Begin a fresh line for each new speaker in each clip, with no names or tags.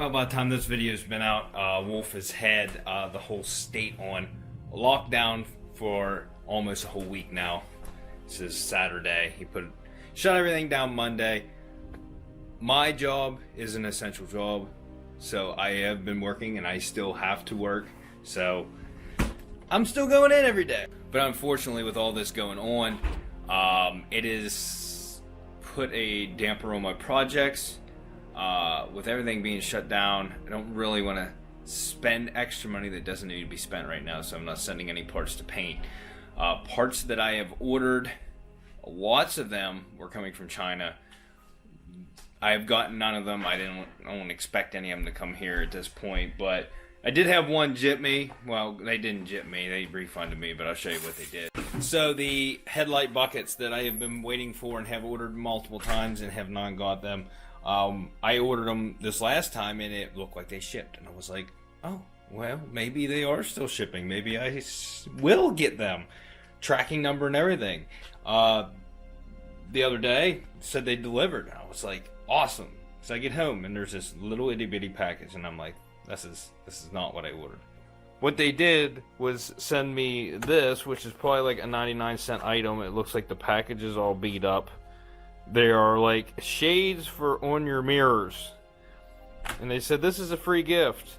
Well, by the time this video's been out, Wolf has had the whole state on lockdown for almost a whole week now. This is Saturday. He shut everything down Monday. My job is an essential job, so I have been working and I still have to work. So I'm still going in every day. But unfortunately, with all this going on, it has put a damper on my projects. With everything being shut down, I don't really want to spend extra money that doesn't need to be spent right now, so I'm not sending any parts to paint. Parts that I have ordered, lots of them were coming from China. I have gotten none of them. I don't expect any of them to come here at this point, but I did have one jip me. Well, they didn't jip me, they refunded me, but I'll show you what they did. So the headlight buckets that I have been waiting for and have ordered multiple times and have not got them, I ordered them this last time and it looked like they shipped, and I was like, oh, well, maybe they are still shipping. Maybe I will get them. Tracking number and everything. The other day, said they delivered. I was like, awesome. So I get home and there's this little itty bitty package and I'm like, this is not what I ordered. What they did was send me this, which is probably like a 99-cent item. It looks like the package is all beat up. They are like shades for on your mirrors. And they said this is a free gift.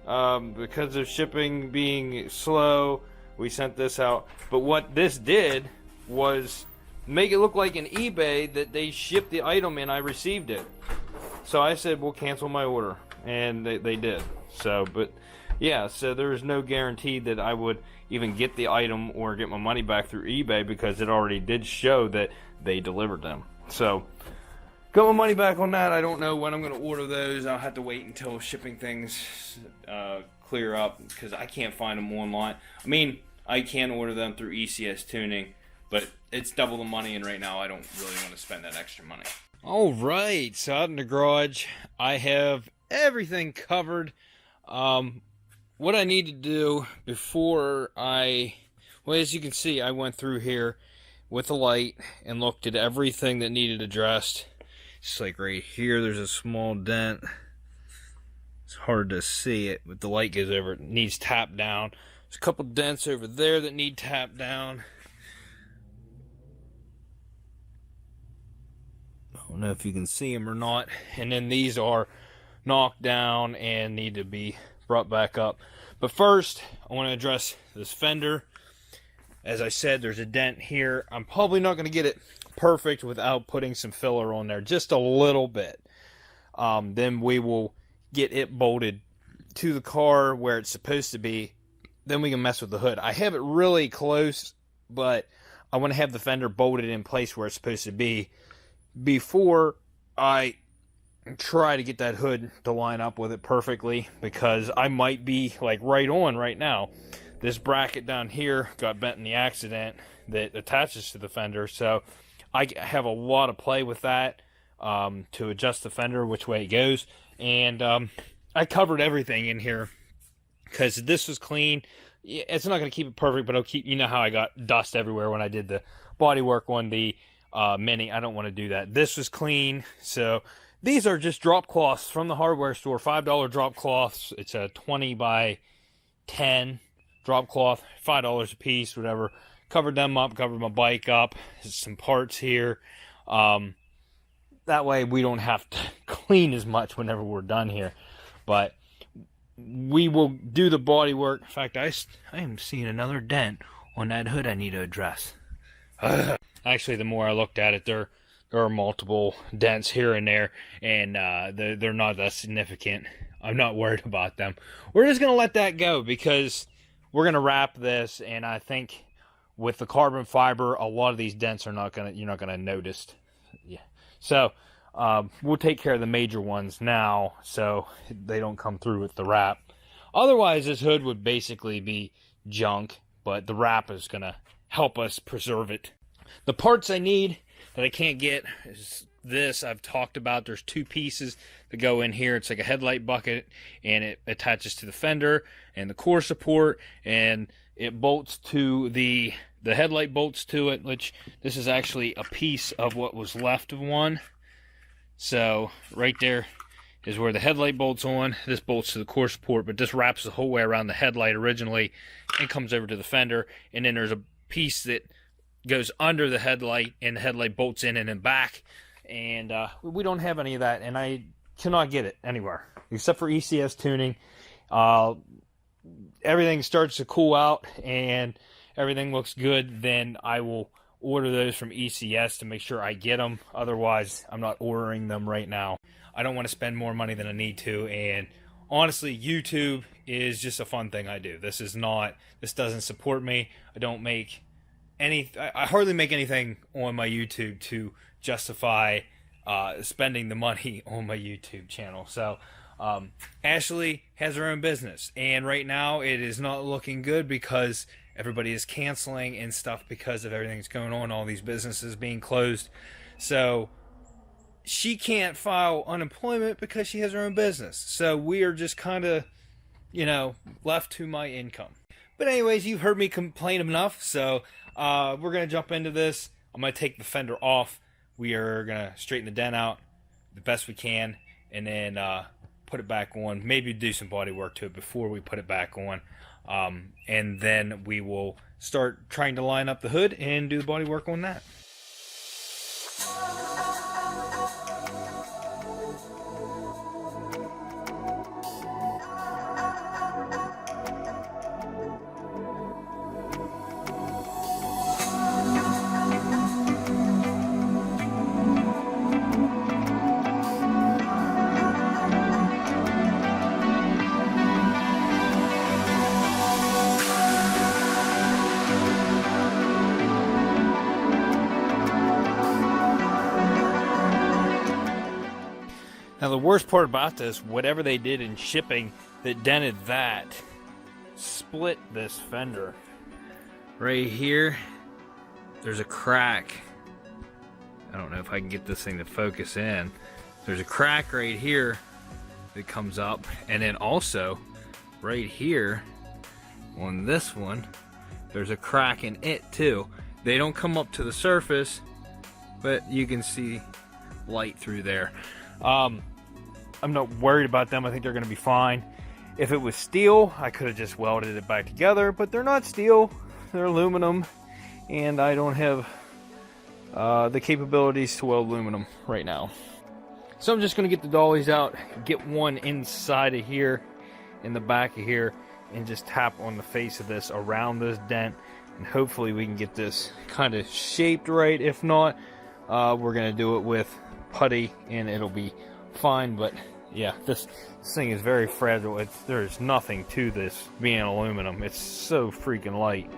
Because of shipping being slow, we sent this out. But what this did was make it look like an eBay that they shipped the item and I received it. So I said, we'll cancel my order. And they did. So, but yeah, so there is no guarantee that I would even get the item or get my money back through eBay, because it already did show that they delivered them. So, got my money back on that. I don't know when I'm going to order those. I'll have to wait until shipping things clear up, because I can't find them online. I mean, I can order them through ECS Tuning, but it's double the money, and right now I don't really want to spend that extra money. Alright, so out in the garage, I have everything covered. What I need to do before well, as you can see, I went through here with the light and looked at everything that needed addressed. It's like right here, there's a small dent. It's hard to see it, but the light goes over it. It needs tapped down. There's a couple dents over there that need tapped down. I don't know if you can see them or not. And then these are knocked down and need to be brought back up. But first, I want to address this fender. As I said, there's a dent here. I'm probably not going to get it perfect without putting some filler on there, just a little bit. Then we will get it bolted to the car where it's supposed to be. Then we can mess with the hood. I have it really close, but I want to have the fender bolted in place where it's supposed to be before I try to get that hood to line up with it perfectly, because I might be like right on right now. This bracket down here got bent in the accident that attaches to the fender, so I have a lot of play with that to adjust the fender which way it goes. And I covered everything in here because this was clean. It's not going to keep it perfect, but it'll keep, you know how I got dust everywhere when I did the Bodywork on the Mini. I don't want to do that. This was clean. So these are just drop cloths from the hardware store, $5 drop cloths. It's a 20 by 10 drop cloth, $5 a piece, whatever. Covered them up, covered my bike up. There's some parts here. That way we don't have to clean as much whenever we're done here. But we will do the body work. In fact, I am seeing another dent on that hood I need to address. Actually, the more I looked at it, there are multiple dents here and there, and they're not that significant. I'm not worried about them. We're just going to let that go, because we're going to wrap this, and I think with the carbon fiber, a lot of these dents are you're not going to notice. Yeah. So, we'll take care of the major ones now, so they don't come through with the wrap. Otherwise, this hood would basically be junk, but the wrap is going to help us preserve it. The parts I need that I can't get is this. I've talked about, there's two pieces that go in here. It's like a headlight bucket, and it attaches to the fender and the core support, and it bolts to the headlight bolts to it, which this is actually a piece of what was left of one. So right there
is where the headlight bolts on. This bolts to the core support, but this wraps the whole way around the headlight originally and comes over to the fender. And then there's a piece that goes under the headlight, and the headlight bolts in and then back. And we don't have any of that, and I cannot get it anywhere except for ECS tuning. Everything starts to cool out and everything looks good, then I will order those from ECS to make sure I get them. Otherwise, I'm not ordering them right now. I don't want to spend more money than I need to, and honestly, YouTube is just a fun thing I do. This doesn't support me. I hardly make anything on my YouTube to justify spending the money on my YouTube channel. So Ashley has her own business, and right now it is not looking good because everybody is canceling and stuff because of everything that's going on, all these businesses being closed. So she can't file unemployment because she has her own business. So we are just kind of, left to my income. But anyways, you've heard me complain enough, so we're going to jump into this. I'm going to take the fender off. We are going to straighten the dent out the best we can, and then put it back on. Maybe do some body work to it before we put it back on. And then we will start trying to line up the hood and do the body work on that. Now the worst part about this, whatever they did in shipping that dented that, split this fender. Right here, there's a crack. I don't know if I can get this thing to focus in. There's a crack right here that comes up, and then also right here on this one, there's a crack in it too. They don't come up to the surface, but you can see light through there. I'm not worried about them. I think they're going to be fine. If it was steel, I could have just welded it back together, but they're not steel. They're aluminum, and I don't have the capabilities to weld aluminum right now. So I'm just going to get the dollies out, get one inside of here, in the back of here, and just tap on the face of this around this dent, and hopefully we can get this kind of shaped right. If not, we're going to do it with putty, and it'll be fine. But yeah, this thing is very fragile. There's nothing to this being aluminum. It's so freaking light.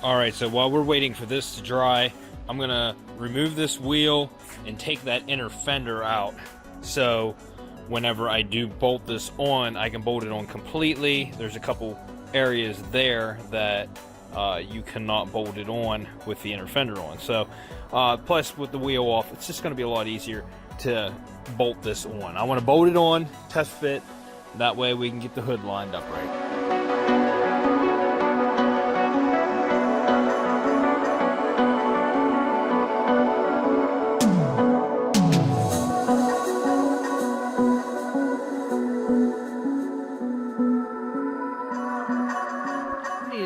Alright, so while we're waiting for this to dry, I'm going to remove this wheel and take that inner fender out. So whenever I do bolt this on, I can bolt it on completely. There's a couple areas there that you cannot bolt it on with the inner fender on. So plus with the wheel off, it's just going to be a lot easier to bolt this on. I want to bolt it on, test fit, that way we can get the hood lined up right.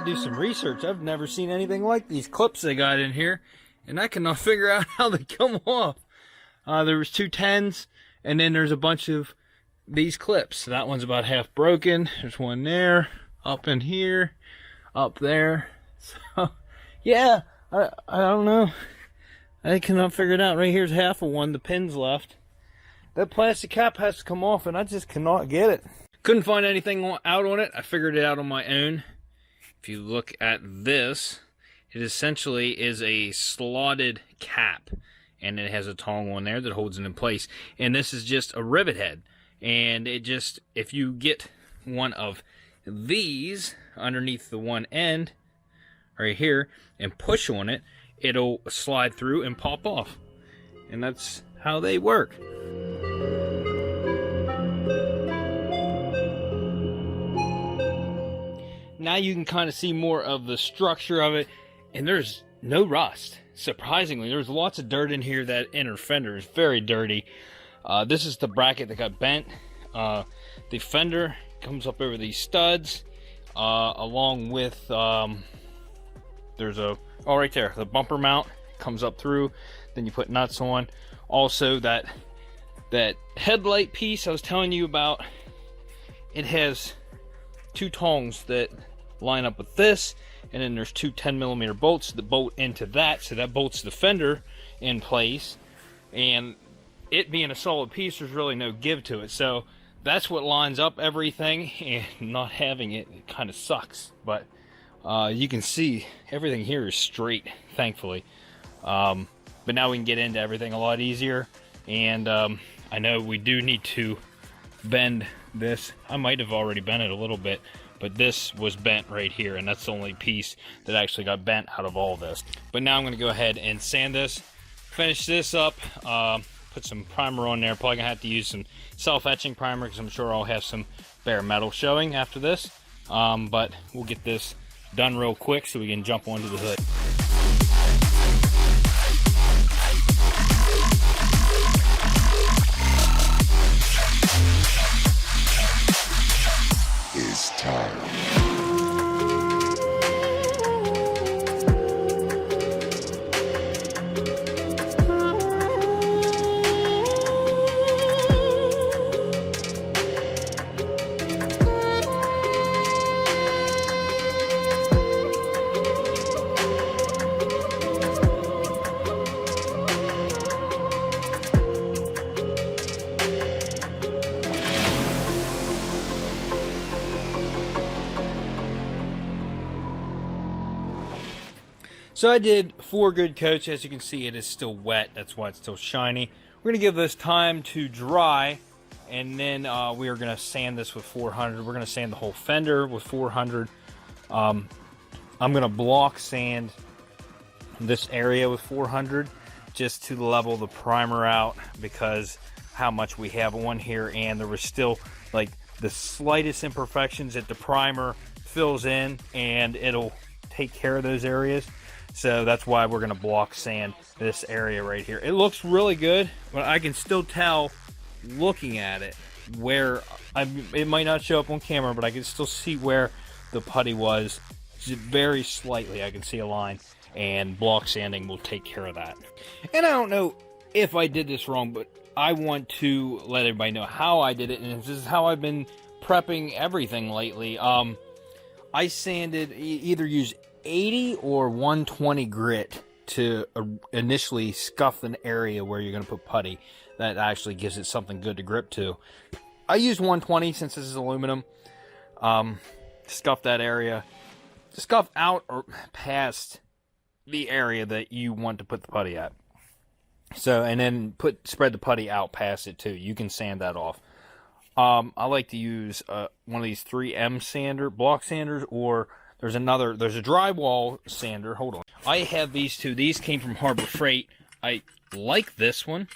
Do some research. I've never seen anything like these clips they got in here, and I cannot figure out how they come off. There was two 10s, and then there's a bunch of these clips. That one's about half broken. There's one there, up in here, up there. So yeah, I don't know. I cannot figure it out. Right here's half of one. The pin's left. That plastic cap has to come off, and I just cannot get it. Couldn't find anything out on it. I figured it out on my own. If you look at this, it essentially is a slotted cap, and it has a tongue on there that holds it in place. And this is just a rivet head, and it just, if you get one of these underneath the one end right here and push on it, it'll slide through and pop off. And that's how they work. Now you can kind of see more of the structure of it, and there's no rust. Surprisingly, there's lots of dirt in here. That inner fender is very dirty. This is the bracket that got bent. The fender comes up over these studs, along with there's a, oh, right there, the bumper mount comes up through. Then you put nuts on. Also, that headlight piece I was telling you about, it has two tongs that line up with this, and then there's two 10mm bolts that bolt into that, so that bolts the fender in place. And it being a solid piece, there's really no give to it. So that's what lines up everything, and not having it kind of sucks. But you can see everything here is straight, thankfully. But now we can get into everything a lot easier. And I know we do need to bend this. I might have already bent it a little bit, but this was bent right here, and that's the only piece that actually got bent out of all this. But now I'm going to go ahead and sand this, finish this up, put some primer on there. Probably going to have to use some self-etching primer, because I'm sure I'll have some bare metal showing after this. But we'll get this done real quick so we can jump onto the hood.
It's time.
So I did 4 good coats. As you can see, it is still wet. That's why it's still shiny. We're going to give this time to dry, and then we are going to sand this with 400. We're going to sand the whole fender with 400. I'm going to block sand this area with 400 just to level the primer out, because how much we have on here, and there was still like the slightest imperfections that the primer fills in, and it'll take care of those areas. So that's why we're going to block sand this area right here. It looks really good, but I can still tell looking at it where it might not show up on camera, but I can still see where the putty was. Just very slightly I can see a line, and block sanding will take care of that. And I don't know if I did this wrong, but I want to let everybody know how I did it, and this is how I've been prepping everything lately. I sanded, either use 80 or 120 grit to initially scuff an area where you're going to put putty. That actually gives it something good to grip to. I used 120 since this is aluminum. Scuff that area. Scuff out or past the area that you want to put the putty at. So, and then spread the putty out past it too. You can sand that off. I like to use one of these 3M block sanders, or there's a drywall sander. Hold on. I have these two. These came from Harbor Freight. I like this one.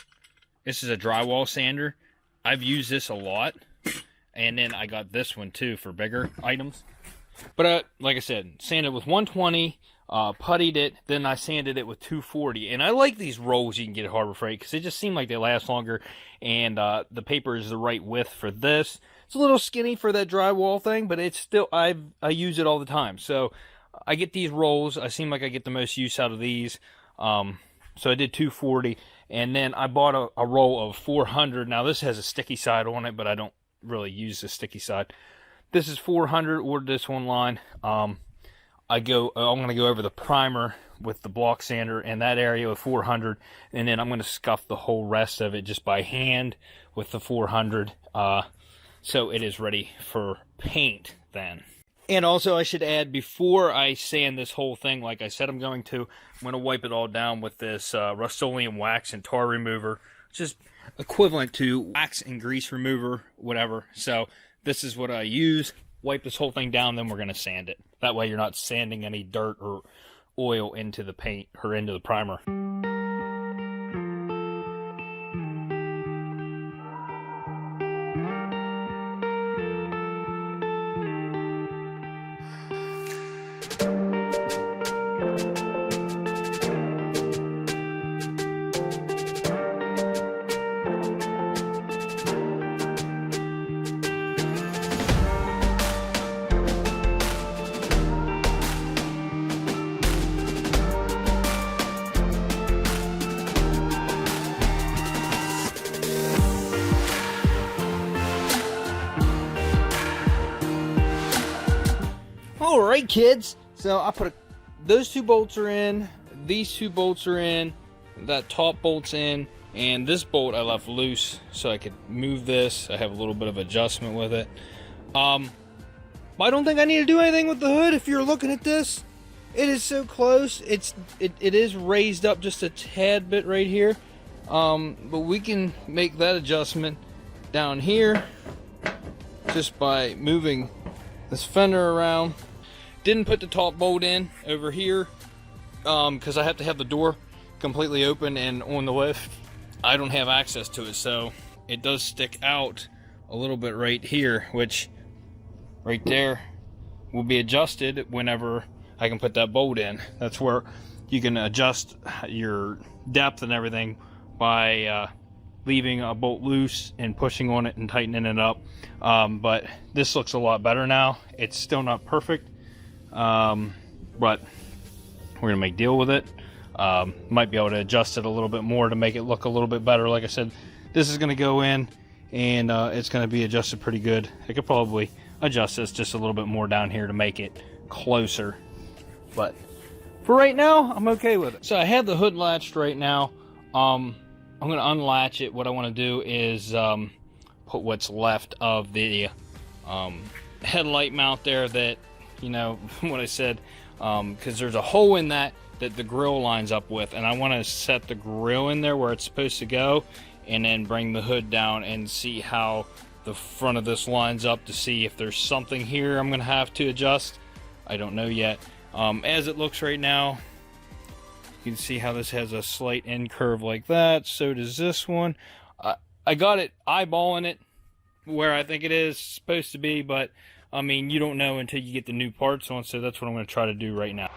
This is a drywall sander. I've used this a lot. And then I got this one too for bigger items. But like I said, sanded with 120, puttied it, then I sanded it with 240. And I like these rolls you can get at Harbor Freight because they just seem like they last longer, and the paper is the right width for this. It's a little skinny for that drywall thing, but it's still, I use it all the time. So I get these rolls. I seem like I get the most use out of these. So I did 240, and then I bought a roll of 400. Now this has a sticky side on it, but I don't really use the sticky side. This is 400, ordered this one line. I'm going to go over the primer with the block sander in that area with 400, and then I'm going to scuff the whole rest of it just by hand with the 400. so it is ready for paint then. And also I should add, before I sand this whole thing, like I said I'm going to wipe it all down with this Rust-Oleum wax and tar remover, which is equivalent to wax and grease remover, whatever. So this is what I use. Wipe this whole thing down, then we're going to sand it. That way you're not sanding any dirt or oil into the paint or into the primer. Alright kids, so I put those two bolts are in, these two bolts are in, that top bolt's in, and this bolt I left loose so I could move this. I have a little bit of adjustment with it. I don't think I need to do anything with the hood. If you're looking at this, it is so close. It is raised up just a tad bit right here, but we can make that adjustment down here just by moving this fender around. Didn't put the top bolt in over here because I have to have the door completely open and on the lift. I don't have access to it, so it does stick out a little bit right here, which right there will be adjusted whenever I can put that bolt in. That's where you can adjust your depth and everything by leaving a bolt loose and pushing on it and tightening it up. But this looks a lot better now. It's still not perfect, but we're gonna make deal with it. Might be able to adjust it a little bit more to make it look a little bit better. Like I said, this is gonna go in and it's gonna be adjusted pretty good. I could probably adjust this just a little bit more down here to make it closer, but for right now I'm okay with it. So I have the hood latched right now. I'm gonna unlatch it. What I want to do is put what's left of the headlight mount there, that, you know, what I said, because there's a hole in that the grill lines up with, and I want to set the grill in there where it's supposed to go, and then bring the hood down and see how the front of this lines up, to see if there's something here I'm gonna have to adjust. I don't know yet. As it looks right now, you can see how this has a slight end curve like that. So does this one. I got it eyeballing it where I think it is supposed to be, but I mean, you don't know until you get the new parts on, so that's what I'm going to try to do right now.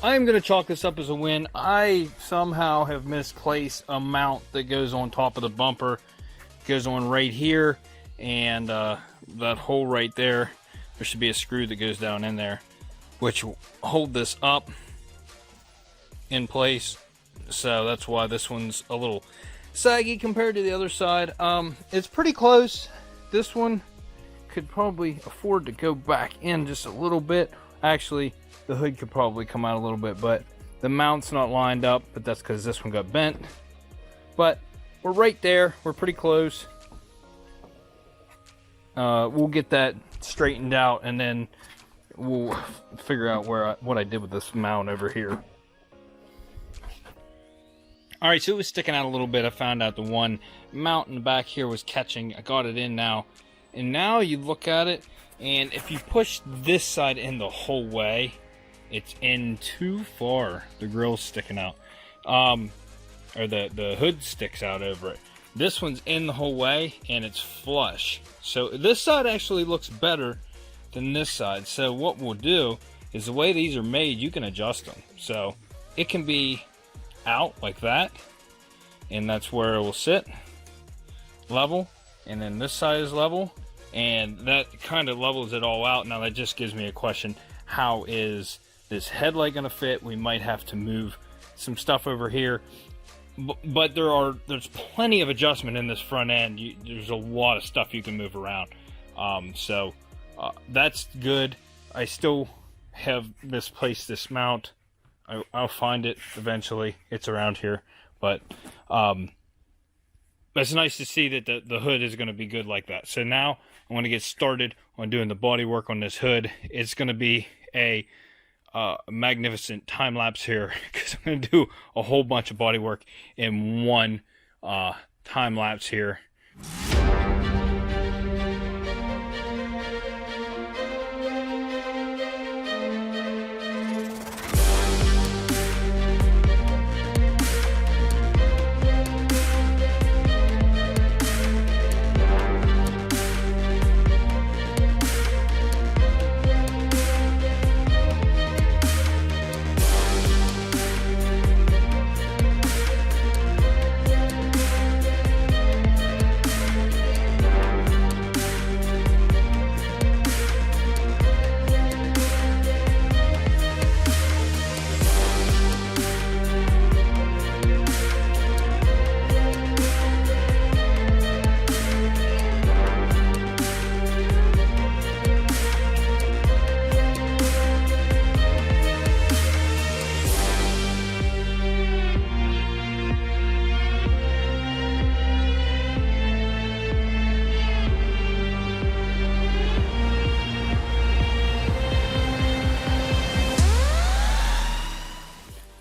I am going to chalk this up as a win. I somehow have misplaced a mount that goes on top of the bumper. It goes on right here, and that hole right there, there should be a screw that goes down in there, which will hold this up in place. So that's why this one's a little saggy compared to the other side. It's pretty close. This one could probably afford to go back in just a little bit. Actually, the hood could probably come out a little bit, but the mount's not lined up, but that's because this one got bent. But we're right there. We're pretty close. We'll get that straightened out, and then we'll figure out what I did with this mount over here. Alright, so it was sticking out a little bit. I found out the one mount in the back here was catching. I got it in now. And now you look at it, and if you push this side in the whole way, it's in too far. The grill's sticking out. Or the hood sticks out over it. This one's in the whole way, and it's flush. So this side actually looks better than this side. So what we'll do is, the way these are made, you can adjust them. So it can be out like that, and that's where it will sit level, and then this side is level, and that kind of levels it all out. Now that just gives me a question: how is this headlight going to fit? We might have to move some stuff over here. But there's plenty of adjustment in this front end. There's a lot of stuff you can move around. So that's good. I still have misplaced this mount. I'll find it eventually. It's around here. But it's nice to see that the hood is going to be good like that. So now I want to get started on doing the body work on this hood. It's going to be a magnificent time lapse here, because I'm going to do a whole bunch of body work in one time lapse here.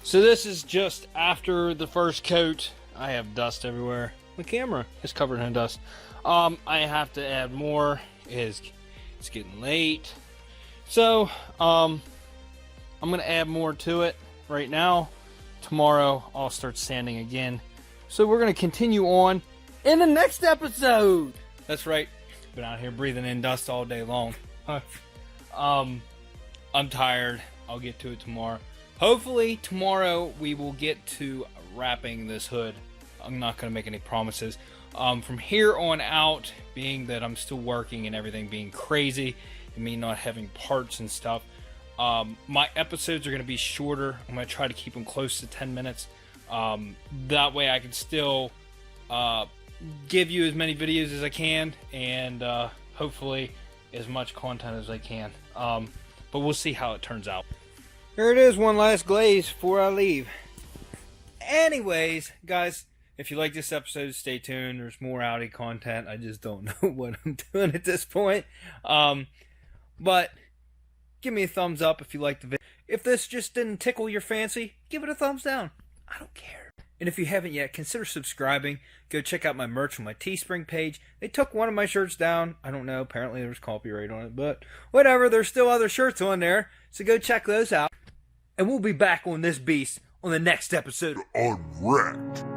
So this is just after the first coat. I have dust everywhere. My camera is covered in dust. I have to add more. It's getting late. So I'm gonna add more to it right now. Tomorrow I'll start sanding again. So we're gonna continue on in the next episode. That's right. Been out here breathing in dust all day long. I'm tired. I'll get to it tomorrow. Hopefully tomorrow we will get to wrapping this hood. I'm not going to make any promises. From here on out, being that I'm still working and everything being crazy, and me not having parts and stuff, my episodes are going to be shorter. I'm going to try to keep them close to 10 minutes. That way I can still give you as many videos as I can, and hopefully as much content as I can. But we'll see how it turns out. Here it is, one last glaze before I leave. Anyways, guys, if you like this episode, stay tuned. There's more Audi content. I just don't know what I'm doing at this point. But give me a thumbs up if you like the video. If this just didn't tickle your fancy, give it a thumbs down. I don't care. And if you haven't yet, consider subscribing. Go check out my merch on my Teespring page. They took one of my shirts down. I don't know. Apparently there was copyright on it. But whatever. There's still other shirts on there. So go check those out. And we'll be back on this beast on the next episode. Unwrapped.